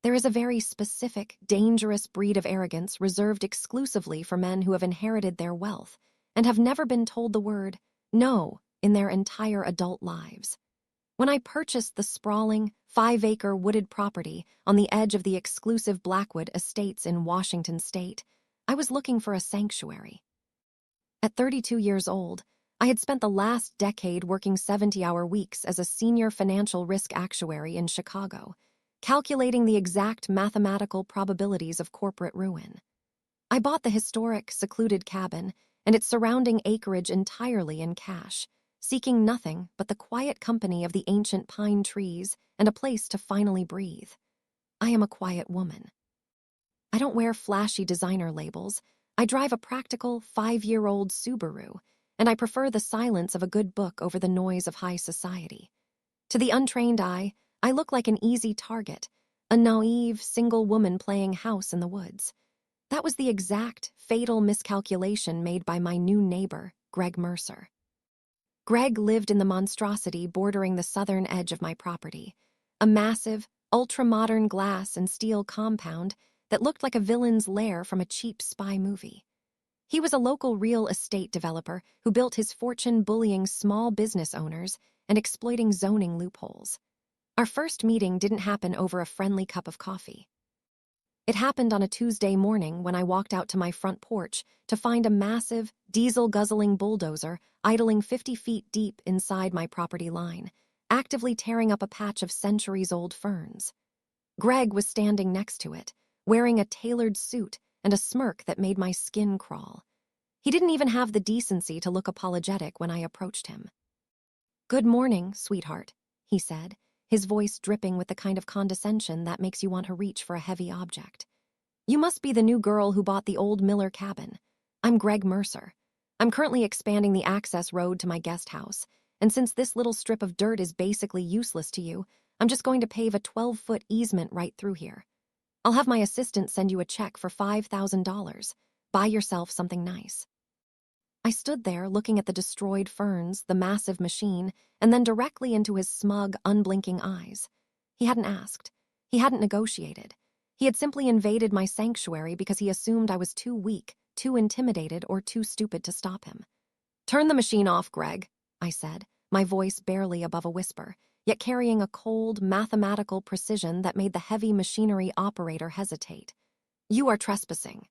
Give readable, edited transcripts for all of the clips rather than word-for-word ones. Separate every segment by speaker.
Speaker 1: There is a very specific, dangerous breed of arrogance reserved exclusively for men who have inherited their wealth and have never been told the word no in their entire adult lives. When I purchased the sprawling, 5-acre wooded property on the edge of the exclusive Blackwood Estates in Washington state, I was looking for a sanctuary. At 32 years old, I had spent the last decade working 70-hour weeks as a senior financial risk actuary in Chicago, calculating the exact mathematical probabilities of corporate ruin. I bought the historic, secluded cabin and its surrounding acreage entirely in cash, seeking nothing but the quiet company of the ancient pine trees and a place to finally breathe. I am a quiet woman. I don't wear flashy designer labels. I drive a practical 5-year-old Subaru, and I prefer the silence of a good book over the noise of high society. To the untrained eye, I look like an easy target, a naive, single woman playing house in the woods. That was the exact, fatal miscalculation made by my new neighbor, Greg Mercer. Greg lived in the monstrosity bordering the southern edge of my property, a massive, ultra-modern glass and steel compound that looked like a villain's lair from a cheap spy movie. He was a local real estate developer who built his fortune bullying small business owners and exploiting zoning loopholes. Our first meeting didn't happen over a friendly cup of coffee. It happened on a Tuesday morning when I walked out to my front porch to find a massive, diesel-guzzling bulldozer idling 50 feet deep inside my property line, actively tearing up a patch of centuries-old ferns. Greg was standing next to it, wearing a tailored suit and a smirk that made my skin crawl. He didn't even have the decency to look apologetic when I approached him. "Good morning, sweetheart," he said, his voice dripping with the kind of condescension that makes you want to reach for a heavy object. "You must be the new girl who bought the old Miller cabin. I'm Greg Mercer. I'm currently expanding the access road to my guest house, and since this little strip of dirt is basically useless to you, I'm just going to pave a 12-foot easement right through here. I'll have my assistant send you a check for $5,000. Buy yourself something nice." I stood there looking at the destroyed ferns, the massive machine, and then directly into his smug, unblinking eyes. He hadn't asked. He hadn't negotiated. He had simply invaded my sanctuary because he assumed I was too weak, too intimidated, or too stupid to stop him. "Turn the machine off, Greg," I said, my voice barely above a whisper, yet carrying a cold, mathematical precision that made the heavy machinery operator hesitate. "You are trespassing.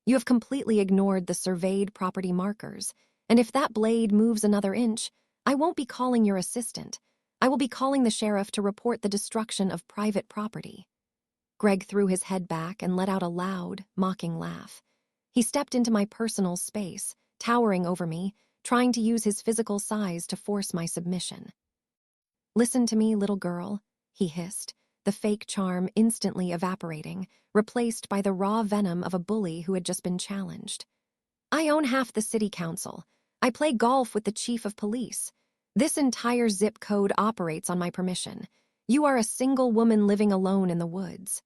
Speaker 1: You have completely ignored the surveyed property markers, and if that blade moves another inch, I won't be calling your assistant. I will be calling the sheriff to report the destruction of private property." Greg threw his head back and let out a loud, mocking laugh. He stepped into my personal space, towering over me, trying to use his physical size to force my submission. "Listen to me, little girl," he hissed, the fake charm instantly evaporating, replaced by the raw venom of a bully who had just been challenged. "I own half the city council. I play golf with the chief of police. This entire zip code operates on my permission. You are a single woman living alone in the woods.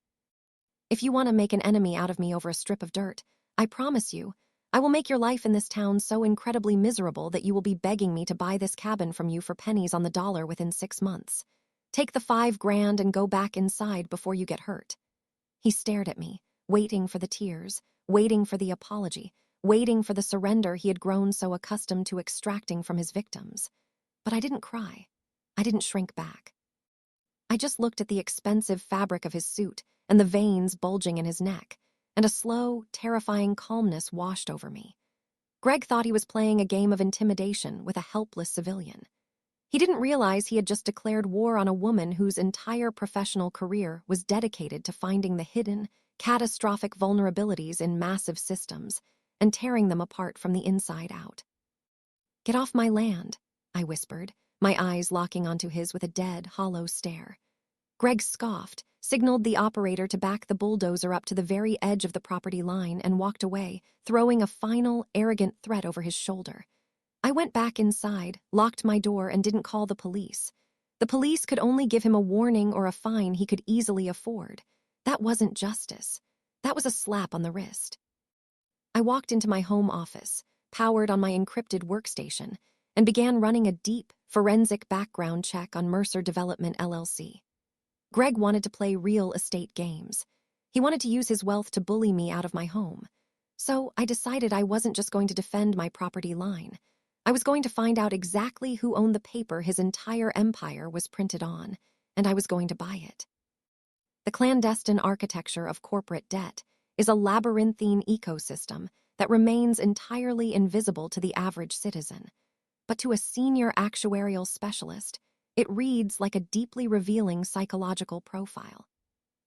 Speaker 1: If you want to make an enemy out of me over a strip of dirt, I promise you, I will make your life in this town so incredibly miserable that you will be begging me to buy this cabin from you for pennies on the dollar within 6 months. Take the $5,000 and go back inside before you get hurt." He stared at me, waiting for the tears, waiting for the apology, waiting for the surrender he had grown so accustomed to extracting from his victims. But I didn't cry. I didn't shrink back. I just looked at the expensive fabric of his suit and the veins bulging in his neck, and a slow, terrifying calmness washed over me. Greg thought he was playing a game of intimidation with a helpless civilian. He didn't realize he had just declared war on a woman whose entire professional career was dedicated to finding the hidden, catastrophic vulnerabilities in massive systems and tearing them apart from the inside out. "Get off my land," I whispered, my eyes locking onto his with a dead, hollow stare. Greg scoffed, signaled the operator to back the bulldozer up to the very edge of the property line and walked away, throwing a final, arrogant threat over his shoulder. I went back inside, locked my door, and didn't call the police. The police could only give him a warning or a fine he could easily afford. That wasn't justice. That was a slap on the wrist. I walked into my home office, powered on my encrypted workstation, and began running a deep, forensic background check on Mercer Development LLC. Greg wanted to play real estate games. He wanted to use his wealth to bully me out of my home. So I decided I wasn't just going to defend my property line. I was going to find out exactly who owned the paper his entire empire was printed on, and I was going to buy it. The clandestine architecture of corporate debt is a labyrinthine ecosystem that remains entirely invisible to the average citizen. But to a senior actuarial specialist, it reads like a deeply revealing psychological profile.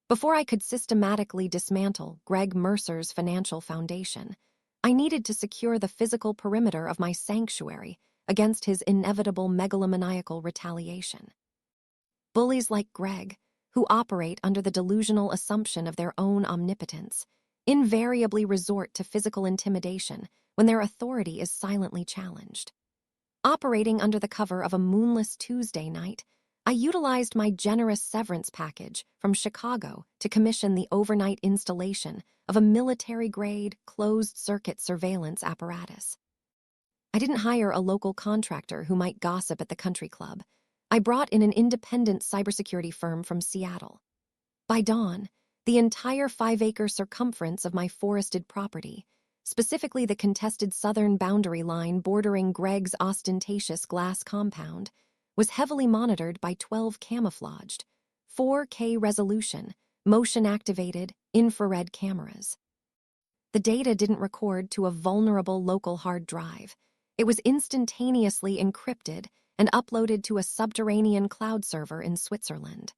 Speaker 1: Before I could systematically dismantle Greg Mercer's financial foundation, I needed to secure the physical perimeter of my sanctuary against his inevitable megalomaniacal retaliation. Bullies like Greg, who operate under the delusional assumption of their own omnipotence, invariably resort to physical intimidation when their authority is silently challenged. Operating under the cover of a moonless Tuesday night, I utilized my generous severance package from Chicago to commission the overnight installation of a military-grade, closed-circuit surveillance apparatus. I didn't hire a local contractor who might gossip at the country club. I brought in an independent cybersecurity firm from Seattle. By dawn, the entire 5-acre circumference of my forested property, specifically the contested southern boundary line bordering Greg's ostentatious glass compound, was heavily monitored by 12 camouflaged, 4K resolution, motion-activated, infrared cameras. The data didn't record to a vulnerable local hard drive. It was instantaneously encrypted and uploaded to a subterranean cloud server in Switzerland.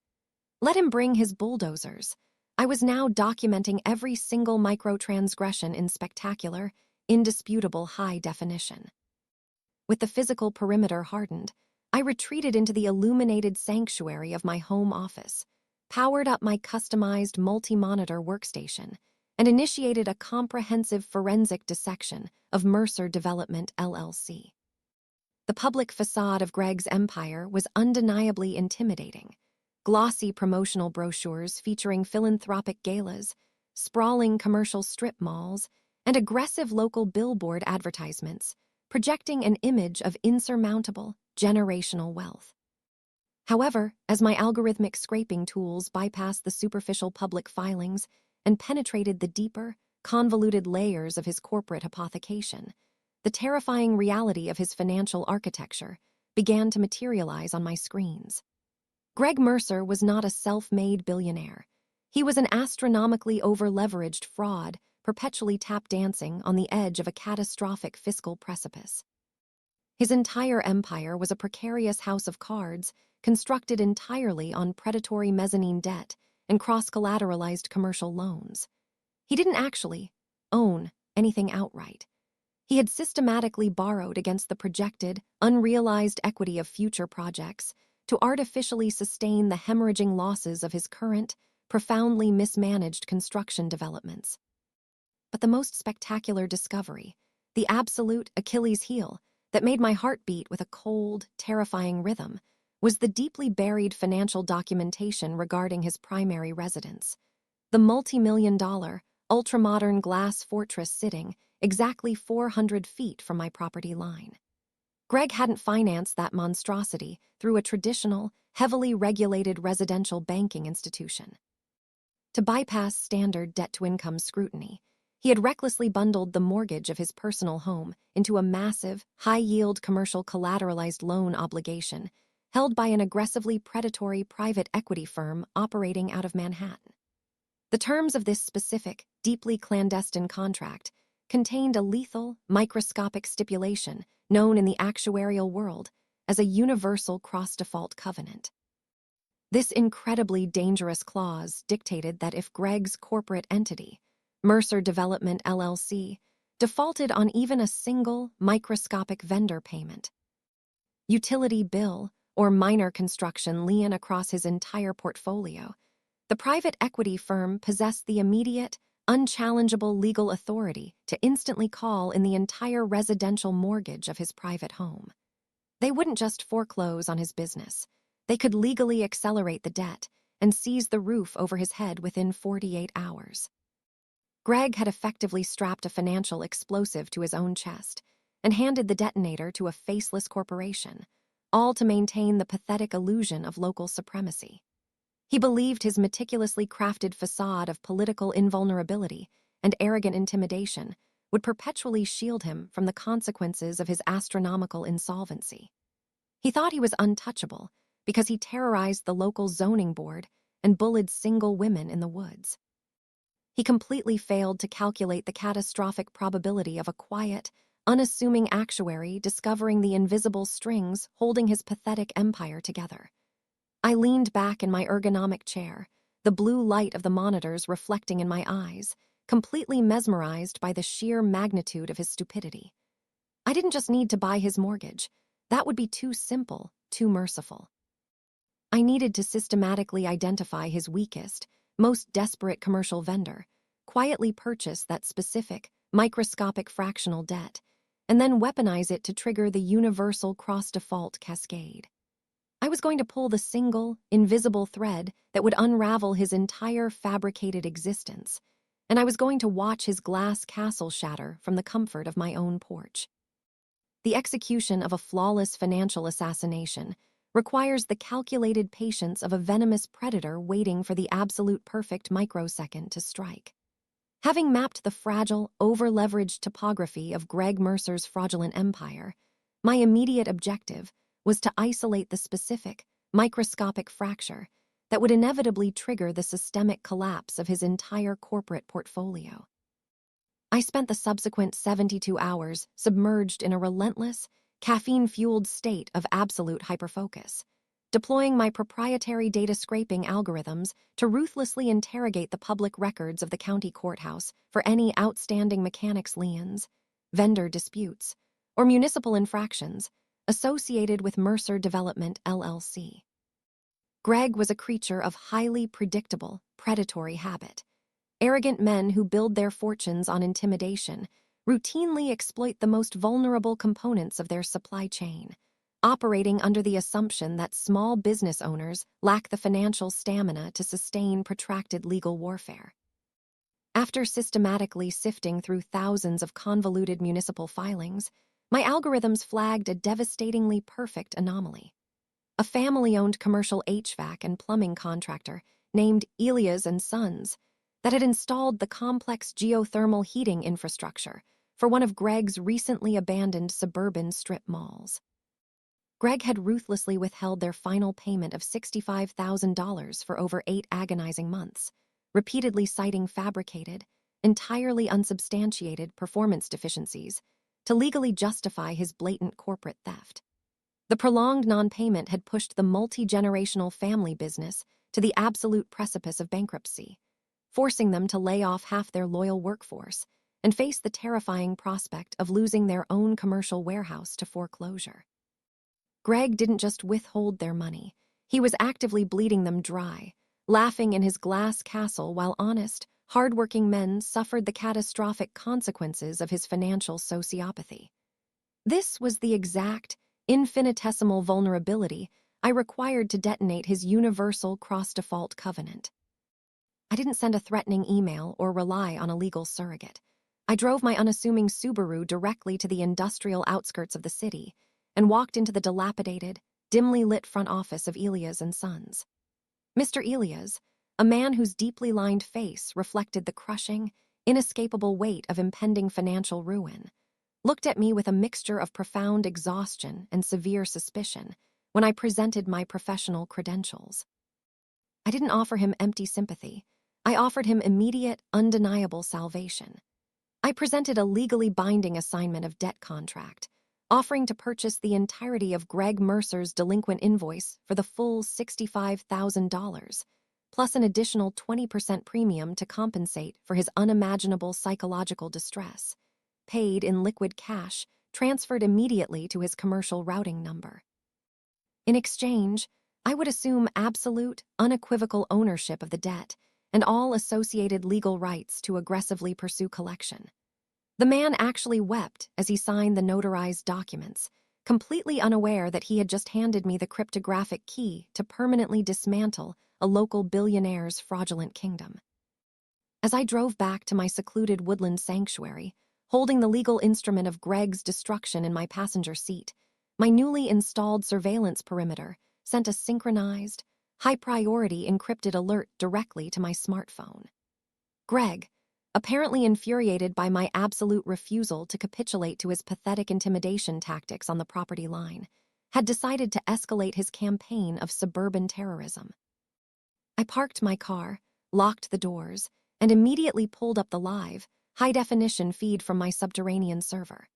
Speaker 1: Let him bring his bulldozers. I was now documenting every single microtransgression in spectacular, indisputable high definition. With the physical perimeter hardened, I retreated into the illuminated sanctuary of my home office, powered up my customized multi-monitor workstation, and initiated a comprehensive forensic dissection of Mercer Development, LLC. The public facade of Greg's empire was undeniably intimidating. Glossy promotional brochures featuring philanthropic galas, sprawling commercial strip malls, and aggressive local billboard advertisements, projecting an image of insurmountable, generational wealth. However, as my algorithmic scraping tools bypassed the superficial public filings and penetrated the deeper, convoluted layers of his corporate hypothecation, the terrifying reality of his financial architecture began to materialize on my screens. Greg Mercer was not a self-made billionaire. He was an astronomically over-leveraged fraud, perpetually tap-dancing on the edge of a catastrophic fiscal precipice. His entire empire was a precarious house of cards constructed entirely on predatory mezzanine debt and cross-collateralized commercial loans. He didn't actually own anything outright. He had systematically borrowed against the projected, unrealized equity of future projects to artificially sustain the hemorrhaging losses of his current, profoundly mismanaged construction developments. But the most spectacular discovery, the absolute Achilles heel that made my heart beat with a cold, terrifying rhythm, was the deeply buried financial documentation regarding his primary residence. The multi-million-dollar, ultra-modern glass fortress sitting exactly 400 feet from my property line. Greg hadn't financed that monstrosity through a traditional, heavily regulated residential banking institution. To bypass standard debt-to-income scrutiny, he had recklessly bundled the mortgage of his personal home into a massive, high-yield commercial collateralized loan obligation held by an aggressively predatory private equity firm operating out of Manhattan. The terms of this specific, deeply clandestine contract contained a lethal, microscopic stipulation known in the actuarial world as a universal cross-default covenant. This incredibly dangerous clause dictated that if Greg's corporate entity, Mercer Development, LLC, defaulted on even a single, microscopic vendor payment, utility bill, or minor construction lien across his entire portfolio, the private equity firm possessed the immediate, unchallengeable legal authority to instantly call in the entire residential mortgage of his private home. They wouldn't just foreclose on his business. They could legally accelerate the debt and seize the roof over his head within 48 hours. Greg had effectively strapped a financial explosive to his own chest and handed the detonator to a faceless corporation, all to maintain the pathetic illusion of local supremacy. He believed his meticulously crafted facade of political invulnerability and arrogant intimidation would perpetually shield him from the consequences of his astronomical insolvency. He thought he was untouchable because he terrorized the local zoning board and bullied single women in the woods. He completely failed to calculate the catastrophic probability of a quiet, unassuming actuary discovering the invisible strings holding his pathetic empire together. I leaned back in my ergonomic chair, the blue light of the monitors reflecting in my eyes, completely mesmerized by the sheer magnitude of his stupidity. I didn't just need to buy his mortgage. That would be too simple, too merciful. I needed to systematically identify his weakest, most desperate commercial vendor, quietly purchase that specific, microscopic fractional debt, and then weaponize it to trigger the universal cross-default cascade. I was going to pull the single, invisible thread that would unravel his entire fabricated existence, and I was going to watch his glass castle shatter from the comfort of my own porch. The execution of a flawless financial assassination requires the calculated patience of a venomous predator waiting for the absolute perfect microsecond to strike. Having mapped the fragile, over-leveraged topography of Greg Mercer's fraudulent empire, my immediate objective was to isolate the specific, microscopic fracture that would inevitably trigger the systemic collapse of his entire corporate portfolio. I spent the subsequent 72 hours submerged in a relentless, caffeine-fueled state of absolute hyperfocus, deploying my proprietary data scraping algorithms to ruthlessly interrogate the public records of the county courthouse for any outstanding mechanics liens, vendor disputes, or municipal infractions associated with Mercer Development, LLC. Greg was a creature of highly predictable, predatory habit. Arrogant men who build their fortunes on intimidation routinely exploit the most vulnerable components of their supply chain, operating under the assumption that small business owners lack the financial stamina to sustain protracted legal warfare. After systematically sifting through thousands of convoluted municipal filings, my algorithms flagged a devastatingly perfect anomaly. A family-owned commercial HVAC and plumbing contractor named Elias and Sons that had installed the complex geothermal heating infrastructure for one of Greg's recently abandoned suburban strip malls. Greg had ruthlessly withheld their final payment of $65,000 for over 8 agonizing months, repeatedly citing fabricated, entirely unsubstantiated performance deficiencies to legally justify his blatant corporate theft. The prolonged non-payment had pushed the multi-generational family business to the absolute precipice of bankruptcy, forcing them to lay off half their loyal workforce and face the terrifying prospect of losing their own commercial warehouse to foreclosure. Greg didn't just withhold their money, he was actively bleeding them dry, laughing in his glass castle while honest, hard-working men suffered the catastrophic consequences of his financial sociopathy. This was the exact, infinitesimal vulnerability I required to detonate his universal cross-default covenant. I didn't send a threatening email or rely on a legal surrogate. I drove my unassuming Subaru directly to the industrial outskirts of the city and walked into the dilapidated, dimly lit front office of Elias and Sons. Mr. Elias, a man whose deeply lined face reflected the crushing, inescapable weight of impending financial ruin, looked at me with a mixture of profound exhaustion and severe suspicion when I presented my professional credentials. I didn't offer him empty sympathy. I offered him immediate, undeniable salvation. I presented a legally binding assignment of debt contract, offering to purchase the entirety of Greg Mercer's delinquent invoice for the full $65,000, plus an additional 20% premium to compensate for his unimaginable psychological distress, paid in liquid cash, transferred immediately to his commercial routing number. In exchange, I would assume absolute, unequivocal ownership of the debt and all associated legal rights to aggressively pursue collection. The man actually wept as he signed the notarized documents, completely unaware that he had just handed me the cryptographic key to permanently dismantle a local billionaire's fraudulent kingdom. As I drove back to my secluded woodland sanctuary, holding the legal instrument of Greg's destruction in my passenger seat, my newly installed surveillance perimeter sent a synchronized, high-priority encrypted alert directly to my smartphone. Greg, apparently infuriated by my absolute refusal to capitulate to his pathetic intimidation tactics on the property line, had decided to escalate his campaign of suburban terrorism. I parked my car, locked the doors, and immediately pulled up the live, high-definition feed from my subterranean server.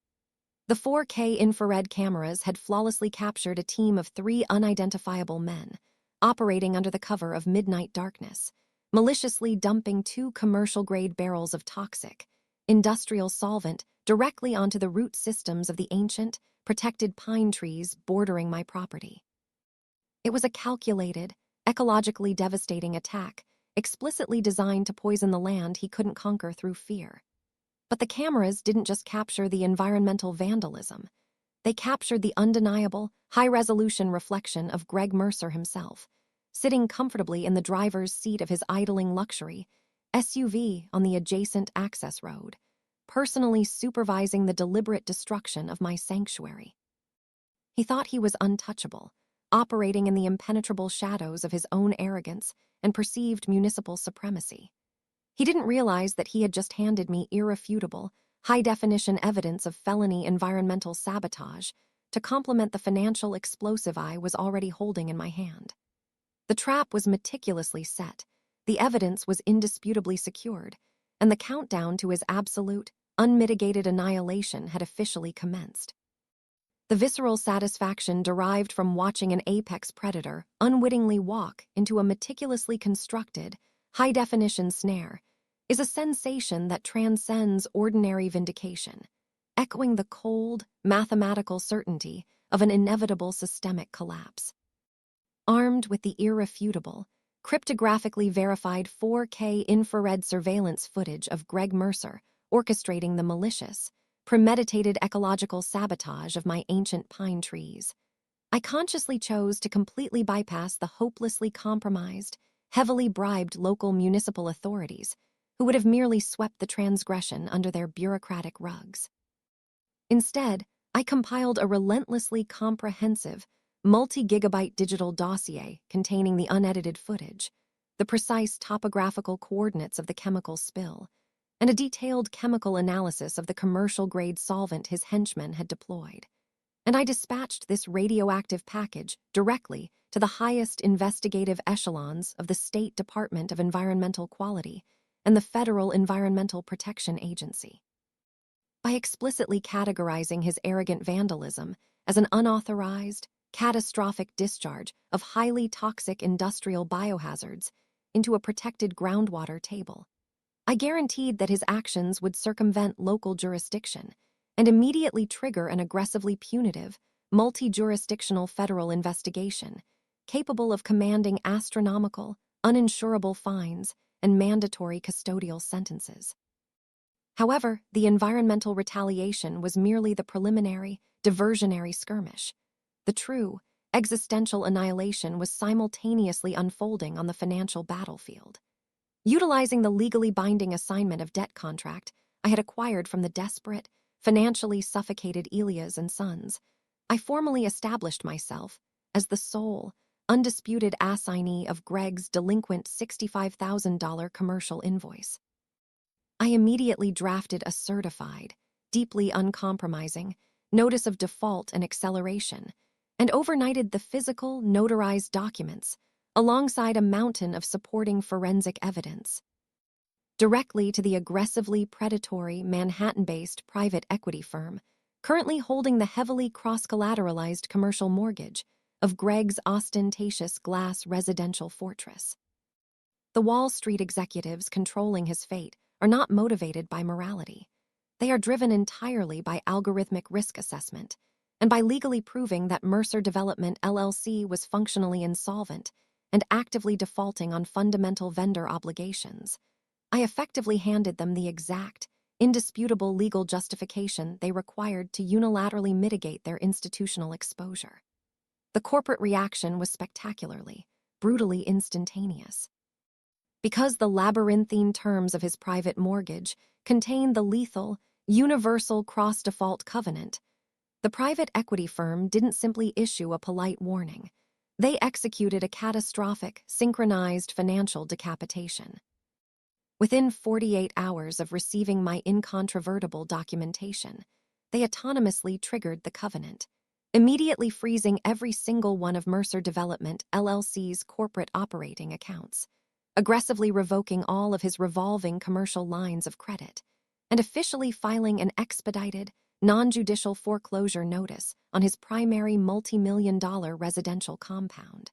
Speaker 1: The 4K infrared cameras had flawlessly captured a team of 3 unidentifiable men, operating under the cover of midnight darkness, maliciously dumping 2 commercial-grade barrels of toxic, industrial solvent directly onto the root systems of the ancient, protected pine trees bordering my property. It was a calculated, ecologically devastating attack, explicitly designed to poison the land he couldn't conquer through fear. But the cameras didn't just capture the environmental vandalism. They captured the undeniable, high-resolution reflection of Greg Mercer himself, sitting comfortably in the driver's seat of his idling luxury SUV on the adjacent access road, personally supervising the deliberate destruction of my sanctuary. He thought he was untouchable, operating in the impenetrable shadows of his own arrogance and perceived municipal supremacy. He didn't realize that he had just handed me irrefutable, high-definition evidence of felony environmental sabotage to complement the financial explosive I was already holding in my hand. The trap was meticulously set, the evidence was indisputably secured, and the countdown to his absolute, unmitigated annihilation had officially commenced. The visceral satisfaction derived from watching an apex predator unwittingly walk into a meticulously constructed, high-definition snare is a sensation that transcends ordinary vindication, echoing the cold, mathematical certainty of an inevitable systemic collapse. Armed with the irrefutable, cryptographically verified 4K infrared surveillance footage of Greg Mercer orchestrating the malicious, premeditated ecological sabotage of my ancient pine trees, I consciously chose to completely bypass the hopelessly compromised, heavily bribed local municipal authorities who would have merely swept the transgression under their bureaucratic rugs. Instead, I compiled a relentlessly comprehensive, multi-gigabyte digital dossier containing the unedited footage, the precise topographical coordinates of the chemical spill, and a detailed chemical analysis of the commercial-grade solvent his henchmen had deployed. And I dispatched this radioactive package directly to the highest investigative echelons of the State Department of Environmental Quality and the Federal Environmental Protection Agency. By explicitly categorizing his arrogant vandalism as an unauthorized, catastrophic discharge of highly toxic industrial biohazards into a protected groundwater table, I guaranteed that his actions would circumvent local jurisdiction and immediately trigger an aggressively punitive, multi-jurisdictional federal investigation capable of commanding astronomical, uninsurable fines and mandatory custodial sentences. However, the environmental retaliation was merely the preliminary, diversionary skirmish. The true, existential annihilation was simultaneously unfolding on the financial battlefield. Utilizing the legally binding assignment of debt contract I had acquired from the desperate, financially suffocated Elias and Sons, I formally established myself as the sole, undisputed assignee of Greg's delinquent $65,000 commercial invoice. I immediately drafted a certified, deeply uncompromising, notice of default and acceleration, and overnighted the physical, notarized documents alongside a mountain of supporting forensic evidence, directly to the aggressively predatory Manhattan-based private equity firm currently holding the heavily cross-collateralized commercial mortgage of Greg's ostentatious glass residential fortress. The Wall Street executives controlling his fate are not motivated by morality. They are driven entirely by algorithmic risk assessment and by legally proving that Mercer Development LLC was functionally insolvent and actively defaulting on fundamental vendor obligations. I effectively handed them the exact, indisputable legal justification they required to unilaterally mitigate their institutional exposure. The corporate reaction was spectacularly, brutally instantaneous. Because the labyrinthine terms of his private mortgage contained the lethal, universal cross-default covenant, the private equity firm didn't simply issue a polite warning. They executed a catastrophic, synchronized financial decapitation. Within 48 hours of receiving my incontrovertible documentation, they autonomously triggered the covenant, immediately freezing every single one of Mercer Development LLC's corporate operating accounts, aggressively revoking all of his revolving commercial lines of credit, and officially filing an expedited, non-judicial foreclosure notice on his primary multi-million-dollar residential compound.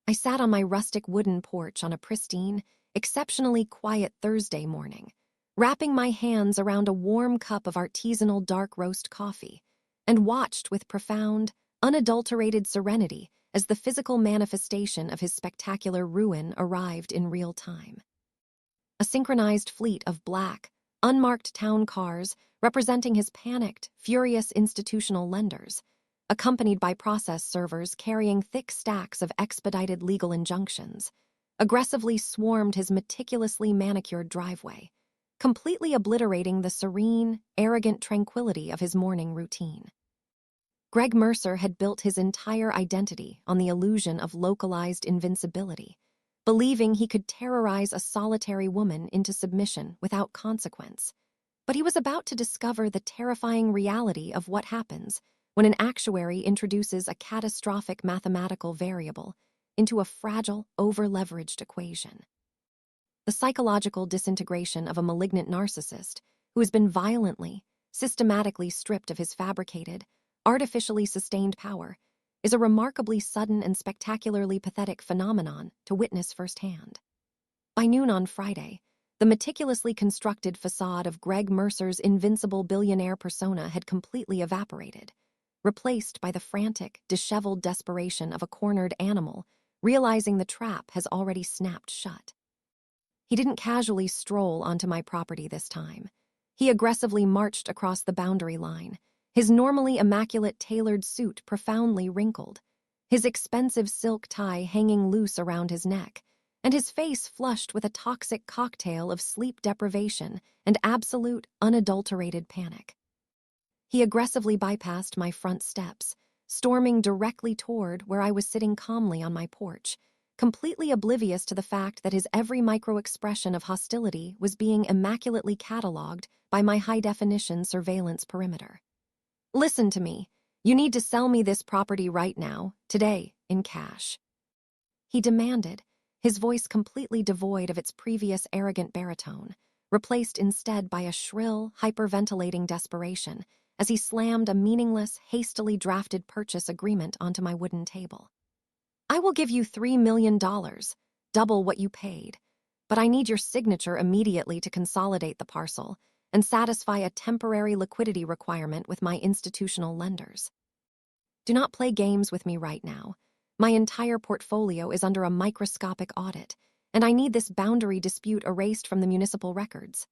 Speaker 1: I sat on my rustic wooden porch on a pristine, exceptionally quiet Thursday morning, wrapping my hands around a warm cup of artisanal dark roast coffee, and watched with profound, unadulterated serenity as the physical manifestation of his spectacular ruin arrived in real time. A synchronized fleet of black, unmarked town cars representing his panicked, furious institutional lenders, accompanied by process servers carrying thick stacks of expedited legal injunctions, aggressively swarmed his meticulously manicured driveway, completely obliterating the serene, arrogant tranquility of his morning routine. Greg Mercer had built his entire identity on the illusion of localized invincibility, believing he could terrorize a solitary woman into submission without consequence. But he was about to discover the terrifying reality of what happens when an actuary introduces a catastrophic mathematical variable into a fragile, over-leveraged equation. The psychological disintegration of a malignant narcissist who has been violently, systematically stripped of his fabricated, artificially sustained power is a remarkably sudden and spectacularly pathetic phenomenon to witness firsthand. By noon on Friday, the meticulously constructed facade of Greg Mercer's invincible billionaire persona had completely evaporated, replaced by the frantic, disheveled desperation of a cornered animal realizing the trap has already snapped shut. He didn't casually stroll onto my property this time. He aggressively marched across the boundary line, his normally immaculate tailored suit profoundly wrinkled, his expensive silk tie hanging loose around his neck, and his face flushed with a toxic cocktail of sleep deprivation and absolute, unadulterated panic. He aggressively bypassed my front steps, storming directly toward where I was sitting calmly on my porch, completely oblivious to the fact that his every micro-expression of hostility was being immaculately catalogued by my high-definition surveillance perimeter. "Listen to me. You need to sell me this property right now, today, in cash," he demanded, his voice completely devoid of its previous arrogant baritone, replaced instead by a shrill, hyperventilating desperation as he slammed a meaningless, hastily drafted purchase agreement onto my wooden table. "I will give you $3 million, double what you paid, but I need your signature immediately to consolidate the parcel and satisfy a temporary liquidity requirement with my institutional lenders. Do not play games with me right now. My entire portfolio is under a microscopic audit, and I need this boundary dispute erased from the municipal records."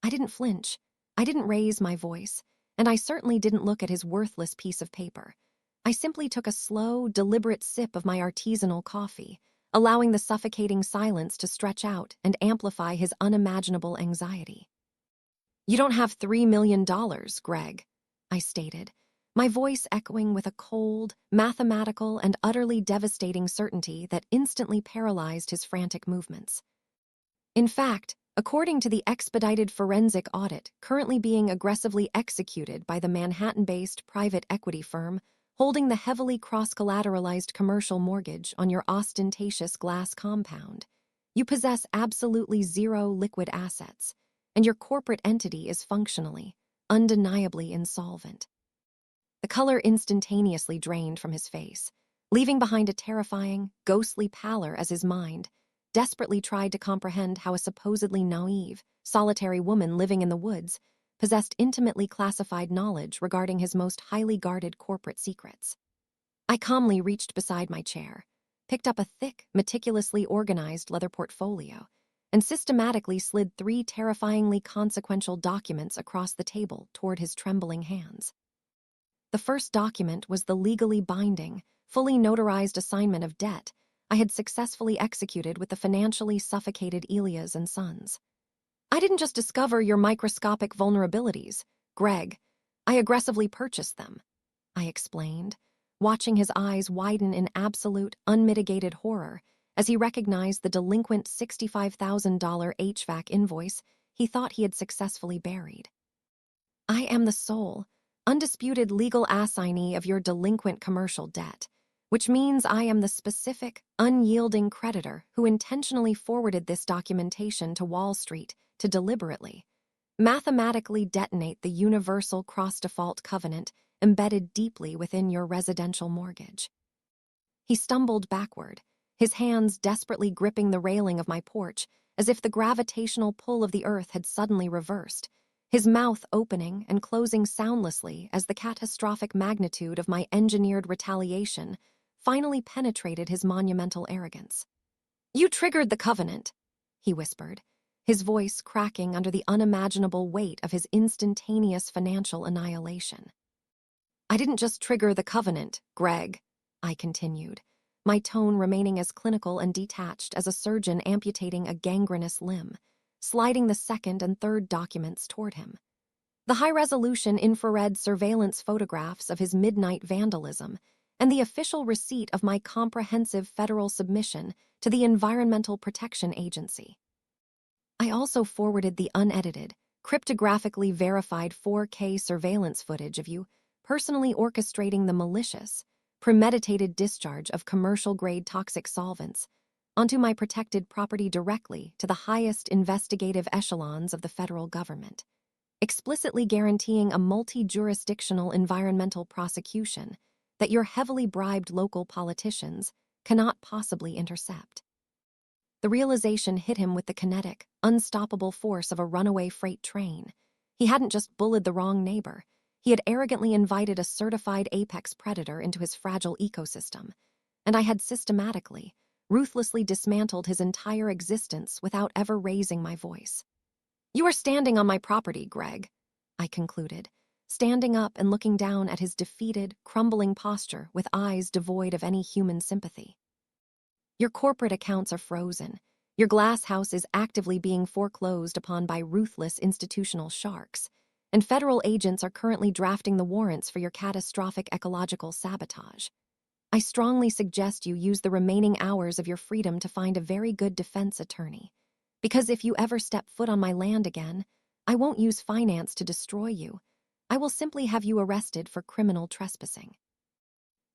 Speaker 1: I didn't flinch, I didn't raise my voice, and I certainly didn't look at his worthless piece of paper. I simply took a slow, deliberate sip of my artisanal coffee, allowing the suffocating silence to stretch out and amplify his unimaginable anxiety. "You don't have $3 million, Greg," I stated, my voice echoing with a cold, mathematical, and utterly devastating certainty that instantly paralyzed his frantic movements. In fact, according to the expedited forensic audit currently being aggressively executed by the Manhattan-based private equity firm holding the heavily cross-collateralized commercial mortgage on your ostentatious glass compound, you possess absolutely zero liquid assets, and your corporate entity is functionally, undeniably insolvent. The color instantaneously drained from his face, leaving behind a terrifying, ghostly pallor as his mind desperately tried to comprehend how a supposedly naive, solitary woman living in the woods possessed intimately classified knowledge regarding his most highly guarded corporate secrets. I calmly reached beside my chair, picked up a thick, meticulously organized leather portfolio, and systematically slid 3 terrifyingly consequential documents across the table toward his trembling hands. The first document was the legally binding, fully notarized assignment of debt I had successfully executed with the financially suffocated Elias and Sons. "I didn't just discover your microscopic vulnerabilities, Greg. I aggressively purchased them," I explained, watching his eyes widen in absolute, unmitigated horror as he recognized the delinquent $65,000 HVAC invoice he thought he had successfully buried. I am the sole, undisputed legal assignee of your delinquent commercial debt, which means I am the specific, unyielding creditor who intentionally forwarded this documentation to Wall Street to deliberately, mathematically detonate the universal cross-default covenant embedded deeply within your residential mortgage. He stumbled backward, his hands desperately gripping the railing of my porch as if the gravitational pull of the earth had suddenly reversed, his mouth opening and closing soundlessly as the catastrophic magnitude of my engineered retaliation finally penetrated his monumental arrogance. "You triggered the covenant," he whispered, his voice cracking under the unimaginable weight of his instantaneous financial annihilation. "I didn't just trigger the covenant, Greg," I continued, my tone remaining as clinical and detached as a surgeon amputating a gangrenous limb, sliding the second and third documents toward him. The high-resolution infrared surveillance photographs of his midnight vandalism and the official receipt of my comprehensive federal submission to the Environmental Protection Agency. I also forwarded the unedited, cryptographically verified 4K surveillance footage of you personally orchestrating the malicious, premeditated discharge of commercial-grade toxic solvents onto my protected property directly to the highest investigative echelons of the federal government, explicitly guaranteeing a multi-jurisdictional environmental prosecution that your heavily bribed local politicians cannot possibly intercept. The realization hit him with the kinetic, unstoppable force of a runaway freight train. He hadn't just bullied the wrong neighbor. He had arrogantly invited a certified apex predator into his fragile ecosystem, and I had systematically, ruthlessly dismantled his entire existence without ever raising my voice. "You are standing on my property, Greg," I concluded, standing up and looking down at his defeated, crumbling posture with eyes devoid of any human sympathy. "Your corporate accounts are frozen. Your glass house is actively being foreclosed upon by ruthless institutional sharks, and federal agents are currently drafting the warrants for your catastrophic ecological sabotage. I strongly suggest you use the remaining hours of your freedom to find a very good defense attorney, because if you ever step foot on my land again, I won't use finance to destroy you. I will simply have you arrested for criminal trespassing."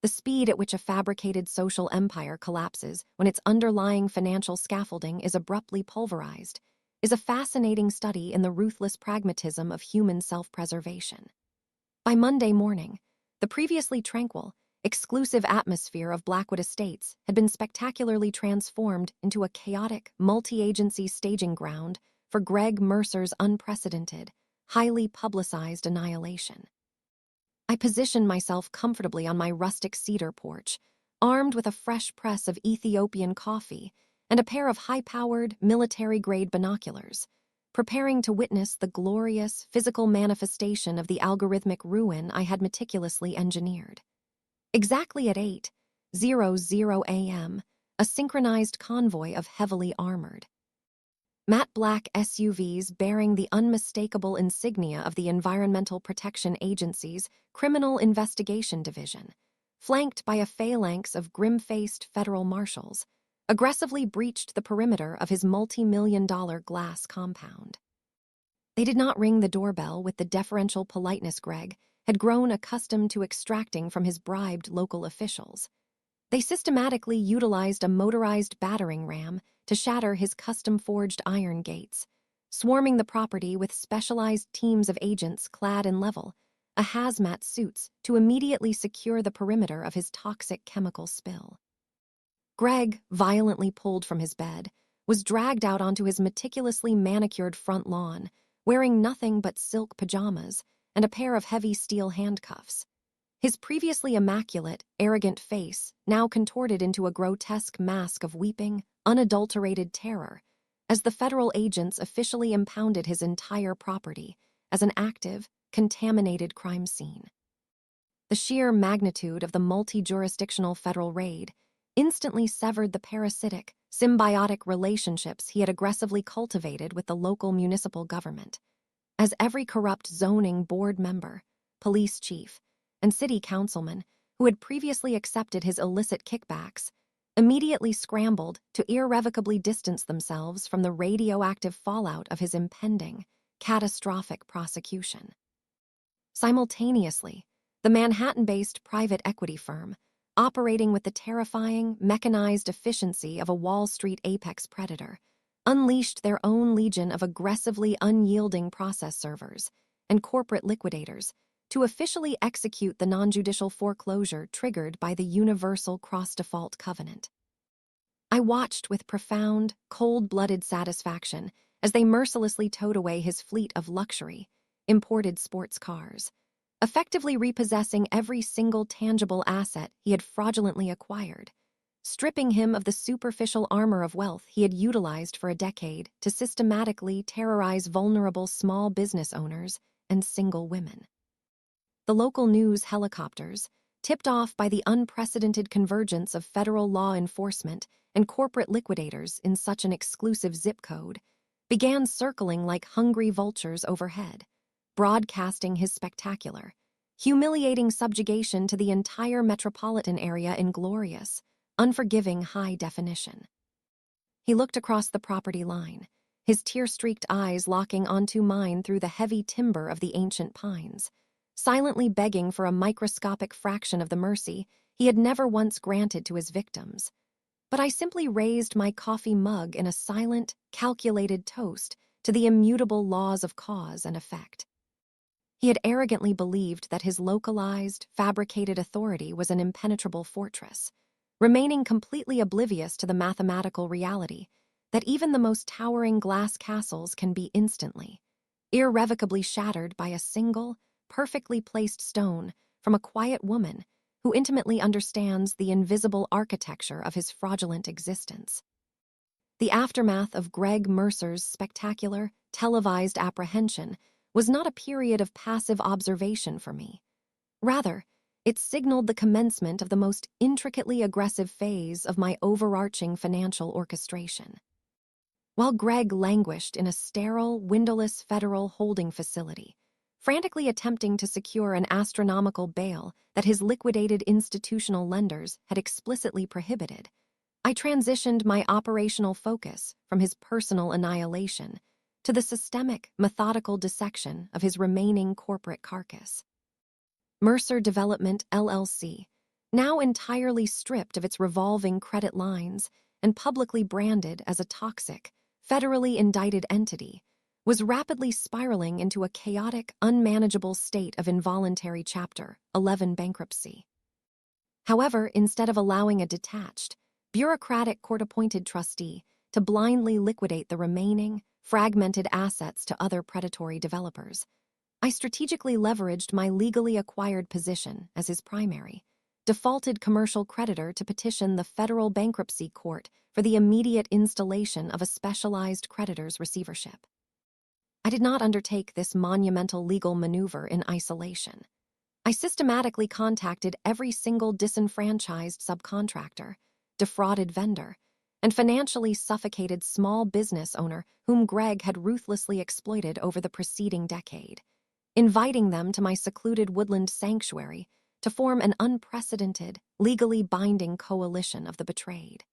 Speaker 1: The speed at which a fabricated social empire collapses when its underlying financial scaffolding is abruptly pulverized is a fascinating study in the ruthless pragmatism of human self-preservation. By Monday morning, the previously tranquil, exclusive atmosphere of Blackwood Estates had been spectacularly transformed into a chaotic, multi-agency staging ground for Greg Mercer's unprecedented, highly publicized annihilation. I positioned myself comfortably on my rustic cedar porch, armed with a fresh press of Ethiopian coffee and a pair of high-powered, military-grade binoculars, preparing to witness the glorious, physical manifestation of the algorithmic ruin I had meticulously engineered. Exactly at 8:00 a.m., a synchronized convoy of heavily armored, matte black SUVs bearing the unmistakable insignia of the Environmental Protection Agency's Criminal Investigation Division, flanked by a phalanx of grim-faced federal marshals, aggressively breached the perimeter of his multi-million-dollar glass compound. They did not ring the doorbell with the deferential politeness Greg had grown accustomed to extracting from his bribed local officials. They systematically utilized a motorized battering ram to shatter his custom-forged iron gates, swarming the property with specialized teams of agents clad in level, hazmat suits to immediately secure the perimeter of his toxic chemical spill. Greg, violently pulled from his bed, was dragged out onto his meticulously manicured front lawn, wearing nothing but silk pajamas and a pair of heavy steel handcuffs. His previously immaculate, arrogant face now contorted into a grotesque mask of weeping, unadulterated terror, as the federal agents officially impounded his entire property as an active, contaminated crime scene. The sheer magnitude of the multi-jurisdictional federal raid instantly severed the parasitic, symbiotic relationships he had aggressively cultivated with the local municipal government, as every corrupt zoning board member, police chief, and city councilman who had previously accepted his illicit kickbacks, immediately scrambled to irrevocably distance themselves from the radioactive fallout of his impending, catastrophic prosecution. Simultaneously, the Manhattan-based private equity firm, operating with the terrifying, mechanized efficiency of a Wall Street apex predator, unleashed their own legion of aggressively unyielding process servers and corporate liquidators to officially execute the non-judicial foreclosure triggered by the Universal Cross-Default Covenant. I watched with profound, cold-blooded satisfaction as they mercilessly towed away his fleet of luxury, imported sports cars, effectively repossessing every single tangible asset he had fraudulently acquired, stripping him of the superficial armor of wealth he had utilized for a decade to systematically terrorize vulnerable small business owners and single women. The local news helicopters, tipped off by the unprecedented convergence of federal law enforcement and corporate liquidators in such an exclusive zip code, began circling like hungry vultures overhead, broadcasting his spectacular, humiliating subjugation to the entire metropolitan area in glorious, unforgiving high definition. He looked across the property line, his tear-streaked eyes locking onto mine through the heavy timber of the ancient pines, silently begging for a microscopic fraction of the mercy he had never once granted to his victims. But I simply raised my coffee mug in a silent, calculated toast to the immutable laws of cause and effect. He had arrogantly believed that his localized, fabricated authority was an impenetrable fortress, remaining completely oblivious to the mathematical reality that even the most towering glass castles can be instantly, irrevocably shattered by a single, perfectly placed stone from a quiet woman who intimately understands the invisible architecture of his fraudulent existence. The aftermath of Greg Mercer's spectacular, televised apprehension was not a period of passive observation for me. Rather, it signaled the commencement of the most intricately aggressive phase of my overarching financial orchestration. While Greg languished in a sterile, windowless federal holding facility, frantically attempting to secure an astronomical bail that his liquidated institutional lenders had explicitly prohibited, I transitioned my operational focus from his personal annihilation to the systemic, methodical dissection of his remaining corporate carcass. Mercer Development, LLC, now entirely stripped of its revolving credit lines and publicly branded as a toxic, federally indicted entity, was rapidly spiraling into a chaotic, unmanageable state of involuntary Chapter 11 bankruptcy. However, instead of allowing a detached, bureaucratic court-appointed trustee to blindly liquidate the remaining, fragmented assets to other predatory developers, I strategically leveraged my legally acquired position as his primary, defaulted commercial creditor to petition the federal bankruptcy court for the immediate installation of a specialized creditor's receivership. I did not undertake this monumental legal maneuver in isolation. I systematically contacted every single disenfranchised subcontractor, defrauded vendor, and financially suffocated small business owner whom Greg had ruthlessly exploited over the preceding decade, inviting them to my secluded woodland sanctuary to form an unprecedented, legally binding coalition of the betrayed.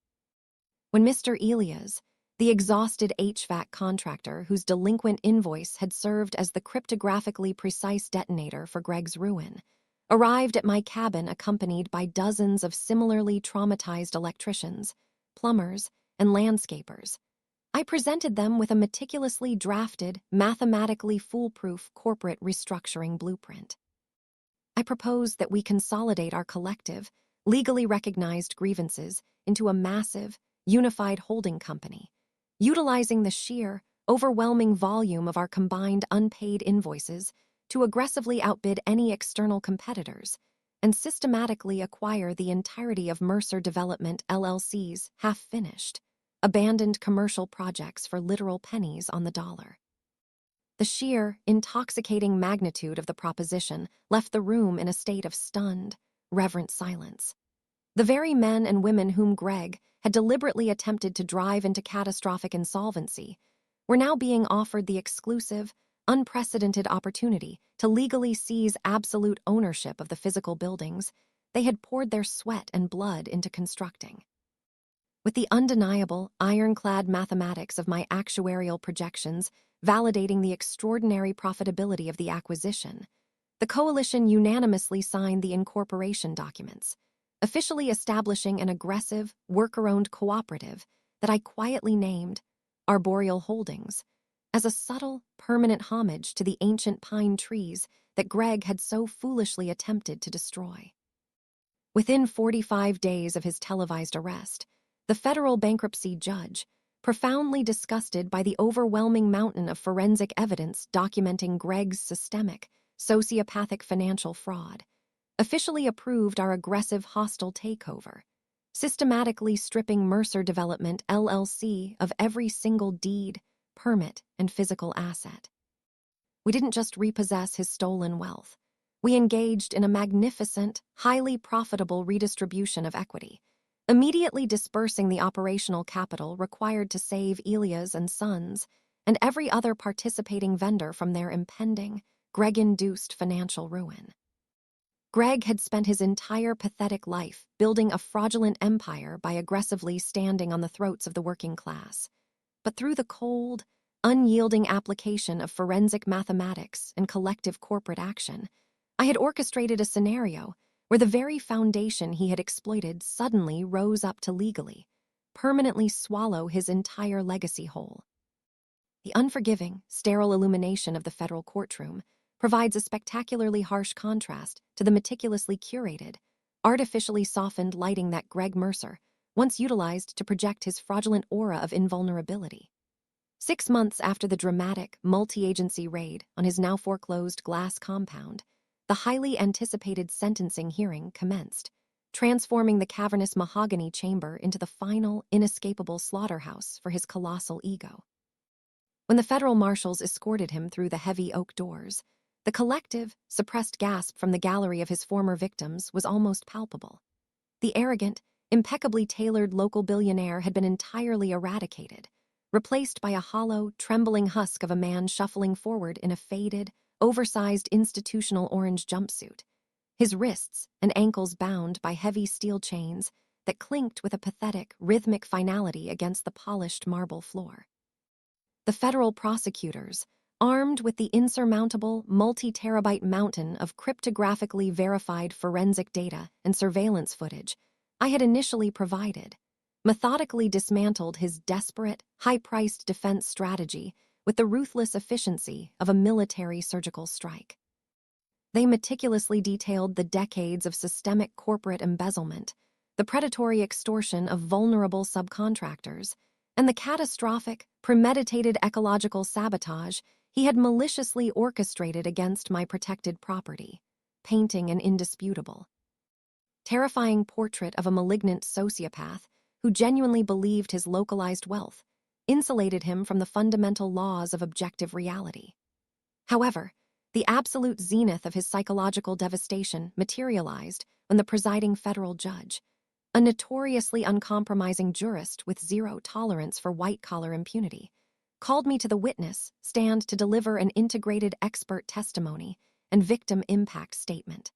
Speaker 1: When Mr. Elias, the exhausted HVAC contractor whose delinquent invoice had served as the cryptographically precise detonator for Greg's ruin, arrived at my cabin accompanied by dozens of similarly traumatized electricians, plumbers, and landscapers, I presented them with a meticulously drafted, mathematically foolproof corporate restructuring blueprint. I proposed that we consolidate our collective, legally recognized grievances into a massive, unified holding company, utilizing the sheer, overwhelming volume of our combined unpaid invoices to aggressively outbid any external competitors and systematically acquire the entirety of Mercer Development LLC's half-finished, abandoned commercial projects for literal pennies on the dollar. The sheer, intoxicating magnitude of the proposition left the room in a state of stunned, reverent silence. The very men and women whom Greg had deliberately attempted to drive into catastrophic insolvency were now being offered the exclusive, unprecedented opportunity to legally seize absolute ownership of the physical buildings they had poured their sweat and blood into constructing. With the undeniable, ironclad mathematics of my actuarial projections validating the extraordinary profitability of the acquisition, the coalition unanimously signed the incorporation documents, officially establishing an aggressive, worker-owned cooperative that I quietly named Arboreal Holdings, as a subtle, permanent homage to the ancient pine trees that Greg had so foolishly attempted to destroy. Within 45 days of his televised arrest, the federal bankruptcy judge, profoundly disgusted by the overwhelming mountain of forensic evidence documenting Greg's systemic, sociopathic financial fraud, officially approved our aggressive hostile takeover, systematically stripping Mercer Development, LLC, of every single deed, permit, and physical asset. We didn't just repossess his stolen wealth. We engaged in a magnificent, highly profitable redistribution of equity, immediately dispersing the operational capital required to save Elias and Sons and every other participating vendor from their impending, Greg-induced financial ruin. Greg had spent his entire pathetic life building a fraudulent empire by aggressively standing on the throats of the working class. But through the cold, unyielding application of forensic mathematics and collective corporate action, I had orchestrated a scenario where the very foundation he had exploited suddenly rose up to legally, permanently swallow his entire legacy whole. The unforgiving, sterile illumination of the federal courtroom provides a spectacularly harsh contrast to the meticulously curated, artificially softened lighting that Greg Mercer once utilized to project his fraudulent aura of invulnerability. 6 months after the dramatic, multi-agency raid on his now foreclosed glass compound, the highly anticipated sentencing hearing commenced, transforming the cavernous mahogany chamber into the final, inescapable slaughterhouse for his colossal ego. When the federal marshals escorted him through the heavy oak doors, the collective, suppressed gasp from the gallery of his former victims was almost palpable. The arrogant, impeccably tailored local billionaire had been entirely eradicated, replaced by a hollow, trembling husk of a man shuffling forward in a faded, oversized institutional orange jumpsuit, his wrists and ankles bound by heavy steel chains that clinked with a pathetic, rhythmic finality against the polished marble floor. The federal prosecutors, armed with the insurmountable, multi-terabyte mountain of cryptographically verified forensic data and surveillance footage I had initially provided, methodically dismantled his desperate, high-priced defense strategy with the ruthless efficiency of a military surgical strike. They meticulously detailed the decades of systemic corporate embezzlement, the predatory extortion of vulnerable subcontractors, and the catastrophic, premeditated ecological sabotage he had maliciously orchestrated against my protected property, painting an indisputable, terrifying portrait of a malignant sociopath who genuinely believed his localized wealth insulated him from the fundamental laws of objective reality. However, the absolute zenith of his psychological devastation materialized when the presiding federal judge, a notoriously uncompromising jurist with zero tolerance for white-collar impunity, called me to the witness stand to deliver an integrated expert testimony and victim impact statement.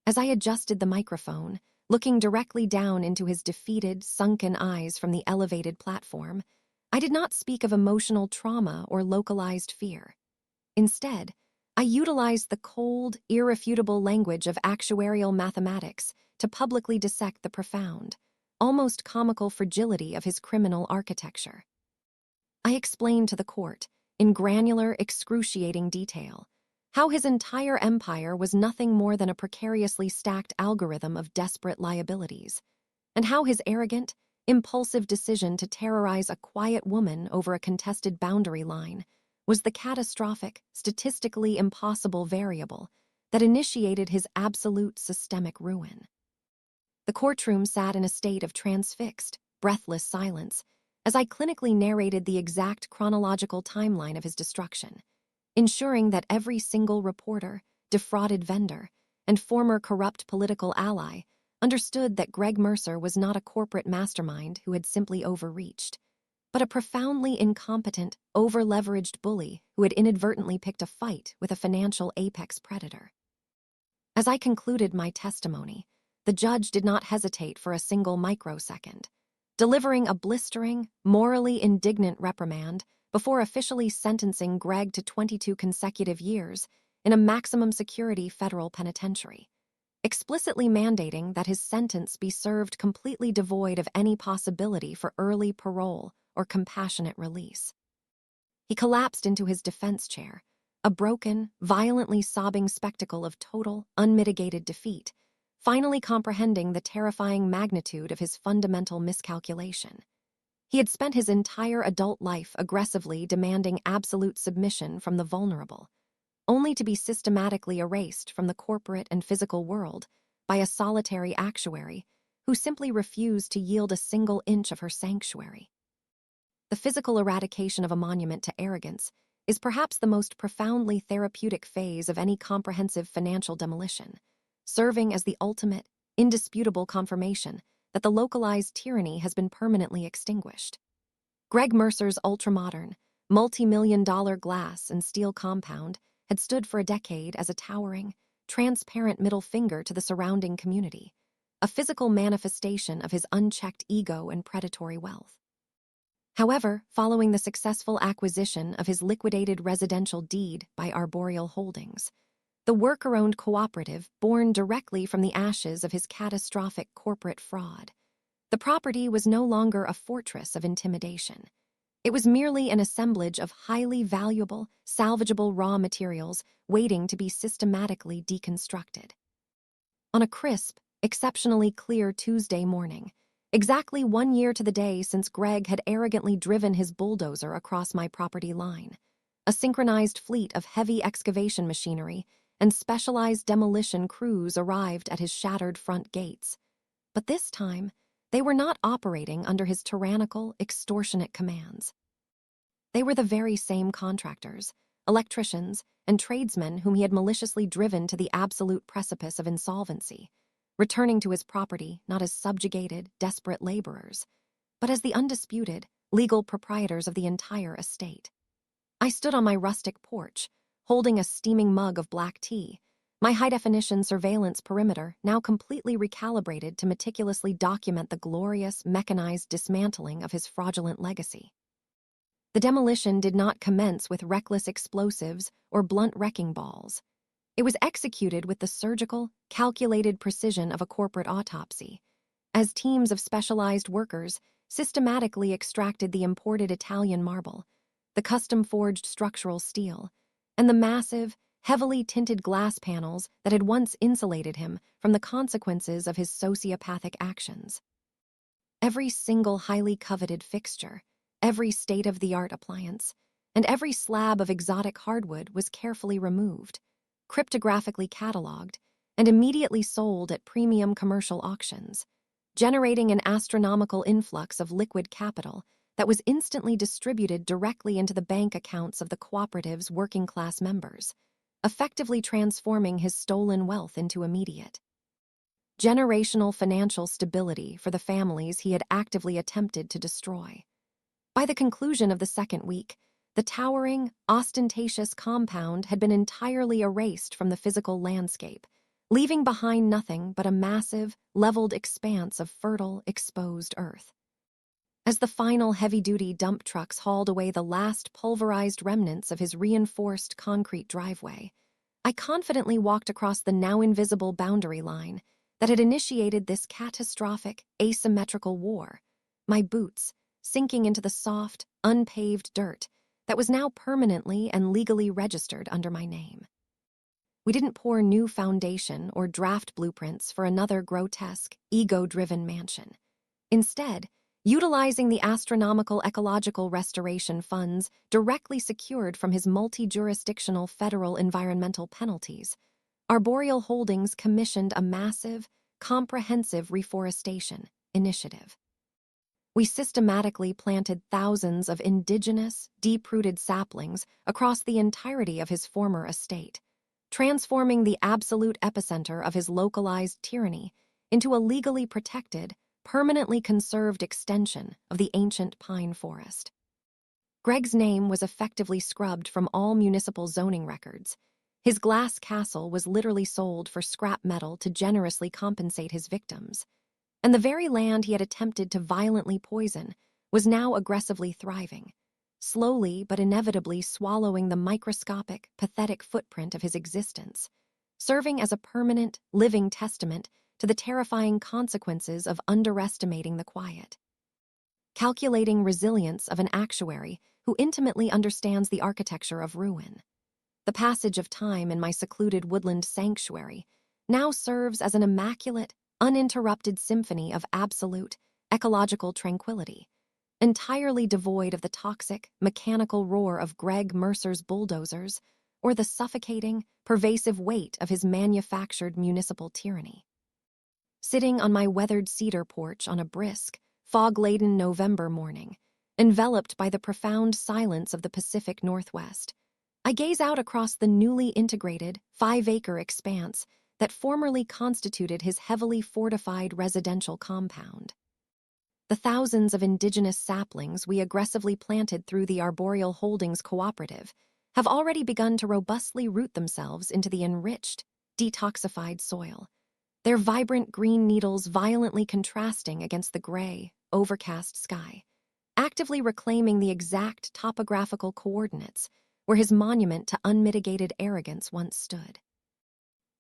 Speaker 1: As I adjusted the microphone, looking directly down into his defeated, sunken eyes from the elevated platform, I did not speak of emotional trauma or localized fear. Instead, I utilized the cold, irrefutable language of actuarial mathematics to publicly dissect the profound, almost comical fragility of his criminal architecture. I explained to the court, in granular, excruciating detail, how his entire empire was nothing more than a precariously stacked algorithm of desperate liabilities, and how his arrogant, impulsive decision to terrorize a quiet woman over a contested boundary line was the catastrophic, statistically impossible variable that initiated his absolute systemic ruin. The courtroom sat in a state of transfixed, breathless silence as I clinically narrated the exact chronological timeline of his destruction, ensuring that every single reporter, defrauded vendor, and former corrupt political ally understood that Greg Mercer was not a corporate mastermind who had simply overreached, but a profoundly incompetent, over-leveraged bully who had inadvertently picked a fight with a financial apex predator. As I concluded my testimony, the judge did not hesitate for a single microsecond, delivering a blistering, morally indignant reprimand before officially sentencing Greg to 22 consecutive years in a maximum security federal penitentiary, explicitly mandating that his sentence be served completely devoid of any possibility for early parole or compassionate release. He collapsed into his defense chair, a broken, violently sobbing spectacle of total, unmitigated defeat, finally comprehending the terrifying magnitude of his fundamental miscalculation. He had spent his entire adult life aggressively demanding absolute submission from the vulnerable, only to be systematically erased from the corporate and physical world by a solitary actuary who simply refused to yield a single inch of her sanctuary. The physical eradication of a monument to arrogance is perhaps the most profoundly therapeutic phase of any comprehensive financial demolition, serving as the ultimate, indisputable confirmation that the localized tyranny has been permanently extinguished. Greg Mercer's ultramodern, multi-million-dollar glass and steel compound had stood for a decade as a towering, transparent middle finger to the surrounding community, a physical manifestation of his unchecked ego and predatory wealth. However, following the successful acquisition of his liquidated residential deed by Arboreal Holdings, the worker-owned cooperative born directly from the ashes of his catastrophic corporate fraud, the property was no longer a fortress of intimidation. It was merely an assemblage of highly valuable, salvageable raw materials waiting to be systematically deconstructed. On a crisp, exceptionally clear Tuesday morning, exactly 1 year to the day since Greg had arrogantly driven his bulldozer across my property line, a synchronized fleet of heavy excavation machinery and specialized demolition crews arrived at his shattered front gates. But this time, they were not operating under his tyrannical, extortionate commands. They were the very same contractors, electricians, and tradesmen whom he had maliciously driven to the absolute precipice of insolvency, returning to his property not as subjugated, desperate laborers, but as the undisputed, legal proprietors of the entire estate. I stood on my rustic porch, holding a steaming mug of black tea, my high-definition surveillance perimeter now completely recalibrated to meticulously document the glorious, mechanized dismantling of his fraudulent legacy. The demolition did not commence with reckless explosives or blunt wrecking balls. It was executed with the surgical, calculated precision of a corporate autopsy, as teams of specialized workers systematically extracted the imported Italian marble, the custom-forged structural steel, and the massive, heavily tinted glass panels that had once insulated him from the consequences of his sociopathic actions. Every single highly coveted fixture, every state-of-the-art appliance, and every slab of exotic hardwood was carefully removed, cryptographically cataloged, and immediately sold at premium commercial auctions, generating an astronomical influx of liquid capital that was instantly distributed directly into the bank accounts of the cooperative's working-class members, effectively transforming his stolen wealth into immediate, generational financial stability for the families he had actively attempted to destroy. By the conclusion of the second week, the towering, ostentatious compound had been entirely erased from the physical landscape, leaving behind nothing but a massive, leveled expanse of fertile, exposed earth. As the final heavy-duty dump trucks hauled away the last pulverized remnants of his reinforced concrete driveway, I confidently walked across the now-invisible boundary line that had initiated this catastrophic, asymmetrical war, my boots sinking into the soft, unpaved dirt that was now permanently and legally registered under my name. We didn't pour new foundation or draft blueprints for another grotesque, ego-driven mansion. Instead, utilizing the astronomical ecological restoration funds directly secured from his multi-jurisdictional federal environmental penalties, Arboreal Holdings commissioned a massive, comprehensive reforestation initiative. We systematically planted thousands of indigenous, deep-rooted saplings across the entirety of his former estate, transforming the absolute epicenter of his localized tyranny into a legally protected, permanently conserved extension of the ancient pine forest. Greg's name was effectively scrubbed from all municipal zoning records, His glass castle was literally sold for scrap metal to generously compensate his victims, and the very land he had attempted to violently poison was now aggressively thriving, slowly but inevitably swallowing the microscopic, pathetic footprint of his existence, serving as a permanent, living testament to the terrifying consequences of underestimating the quiet. Calculating resilience of an actuary who intimately understands the architecture of ruin. The passage of time in my secluded woodland sanctuary now serves as an immaculate, uninterrupted symphony of absolute, ecological tranquility, entirely devoid of the toxic, mechanical roar of Greg Mercer's bulldozers or the suffocating, pervasive weight of his manufactured municipal tyranny. Sitting on my weathered cedar porch on a brisk, fog-laden November morning, enveloped by the profound silence of the Pacific Northwest, I gaze out across the newly integrated, 5-acre expanse that formerly constituted his heavily fortified residential compound. The thousands of indigenous saplings we aggressively planted through the Arboreal Holdings Cooperative have already begun to robustly root themselves into the enriched, detoxified soil, their vibrant green needles violently contrasting against the gray, overcast sky, actively reclaiming the exact topographical coordinates where his monument to unmitigated arrogance once stood.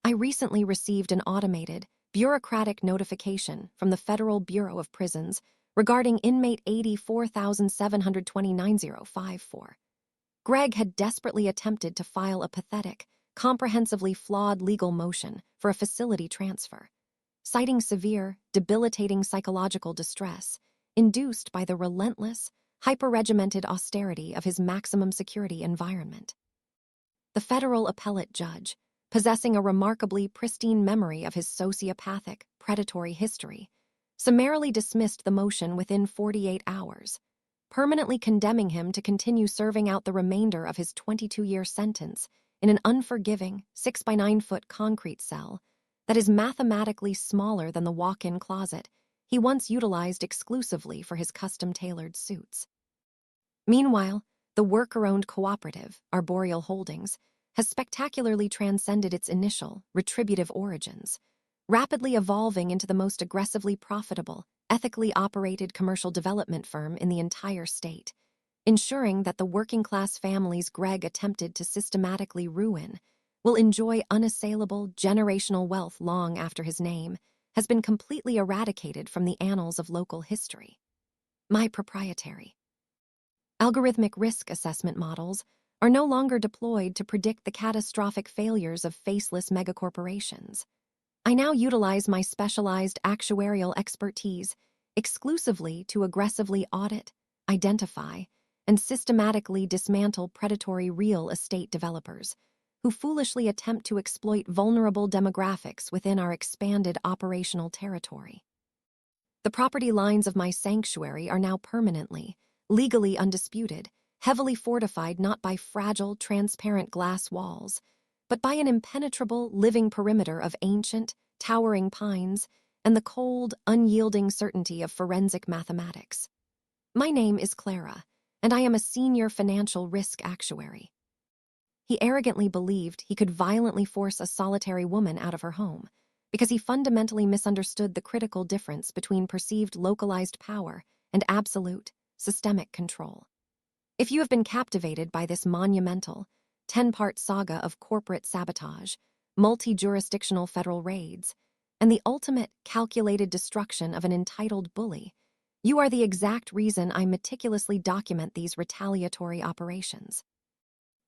Speaker 1: I recently received an automated, bureaucratic notification from the Federal Bureau of Prisons regarding inmate 84,729,054. Greg had desperately attempted to file a pathetic, comprehensively flawed legal motion for a facility transfer, citing severe, debilitating psychological distress induced by the relentless, hyper-regimented austerity of his maximum security environment. The federal appellate judge, possessing a remarkably pristine memory of his sociopathic, predatory history, summarily dismissed the motion within 48 hours, permanently condemning him to continue serving out the remainder of his 22-year sentence in an unforgiving 6-by-9-foot concrete cell that is mathematically smaller than the walk-in closet he once utilized exclusively for his custom-tailored suits. Meanwhile, the worker-owned cooperative, Arboreal Holdings, has spectacularly transcended its initial, retributive origins, rapidly evolving into the most aggressively profitable, ethically operated commercial development firm in the entire state, ensuring that the working-class families Greg attempted to systematically ruin will enjoy unassailable generational wealth long after his name has been completely eradicated from the annals of local history. My proprietary algorithmic risk assessment models are no longer deployed to predict the catastrophic failures of faceless megacorporations. I now utilize my specialized actuarial expertise exclusively to aggressively audit, identify, and systematically dismantle predatory real estate developers who foolishly attempt to exploit vulnerable demographics within our expanded operational territory. The property lines of my sanctuary are now permanently, legally undisputed, heavily fortified not by fragile, transparent glass walls, but by an impenetrable, living perimeter of ancient, towering pines and the cold, unyielding certainty of forensic mathematics. My name is Clara, and I am a Senior Financial Risk Actuary. He arrogantly believed he could violently force a solitary woman out of her home because he fundamentally misunderstood the critical difference between perceived localized power and absolute, systemic control. If you have been captivated by this monumental, 10-part saga of corporate sabotage, multi-jurisdictional federal raids, and the ultimate calculated destruction of an entitled bully, you are the exact reason I meticulously document these retaliatory operations.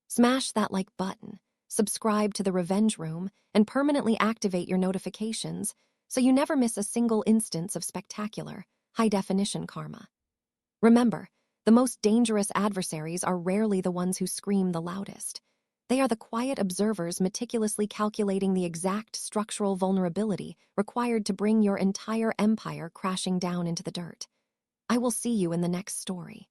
Speaker 1: Smash that like button, subscribe to the Revenge Room, and permanently activate your notifications so you never miss a single instance of spectacular, high-definition karma. Remember, the most dangerous adversaries are rarely the ones who scream the loudest. They are the quiet observers meticulously calculating the exact structural vulnerability required to bring your entire empire crashing down into the dirt. I will see you in the next story.